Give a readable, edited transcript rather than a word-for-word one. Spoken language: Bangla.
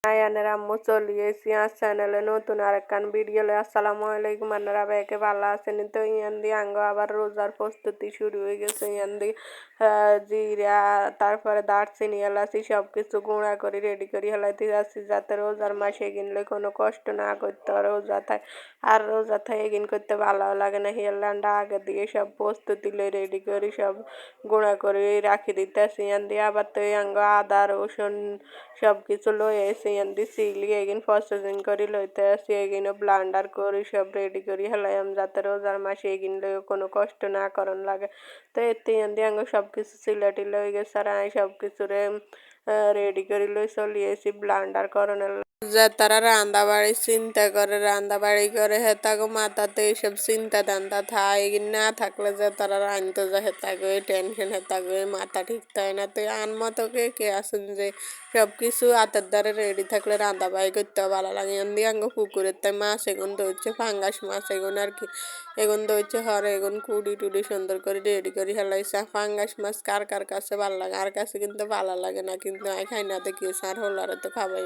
আয়ানের আম্মু চলিয়েছি আর চ্যানেলে নতুন আরেকখান ভিডিও লই। আসসালামু আলাইকুম, আপনারা ব্যাকে ভালো আছেন? তো ইয়ান দিয়ে আঙ্গ আবার রোজার প্রস্তুতি শুরু হয়ে গেছে। ইয়ান দিয়ে জিরা, তারপরে দারচিনি, এলাচি সব কিছু গুঁড়া করে রেডি করে হেলাইতে যাচ্ছি, যাতে রোজার মাসে কিনলে কোনো কষ্ট না করতে হয় রোজা থাকে। আর রোজা থাকে এগিন করতে ভালো লাগে না, হিয়ারল্যান্ডা আগে দিয়ে সব প্রস্তুতি লই রেডি করে সব গুঁড়া করে রাখি দিতেছি। ইয়ান দিয়ে আবার তো আঙ্গ আদা রসুন সব কিছু লই এসে ইয়ান দিয়ে সিলি এগিন প্রসেসিং করে লইতে আসি, এগিনও ব্লান্ডার করি সব রেডি করি হেলাইম, যাতে রোজার মাসে এগিন লইও কোনো কষ্ট না করন লাগে। তো এতে ইয়ান দিয়ে আঙ্গ সব কিছু সিলেটি লই গেছে আর আমি সব কিছুরে রেডি করে লই চলিয়েছি ব্লান্ডার করণের। যে তারা রান্দা বাড়ি চিন্তা করে, রান্দা বাড়ি করে হেতাগো মাথাতে এইসব চিন্তা দান্দা থাকে না থাকলে যে তারা রাঁধতে যায় হেতাগো টেনশন, হেতাগো মাথা ঠিক থাকে না। তো আনমতো কে আছেন যে সব কিছু হাতের দ্বারা রেডি থাকলে রান্দা বাড়ি করতে ভালো লাগে। এমনি আঙ্গো পুকুরের তাই মাছ এগুন ধরছে, ফাঙ্গাস মাছ এগুন আর কি এগুন ধরছে, হরে এগুন কুড়ি টুড়ি সুন্দর করে রেডি করে হেলাইছে। ফাঙ্গাস মাছ কার কার কাছে ভালো লাগে, আর কাছে কিন্তু ভালো লাগে না, কিন্তু আমি খাই না দেখি সার হলারে তো খাবাই।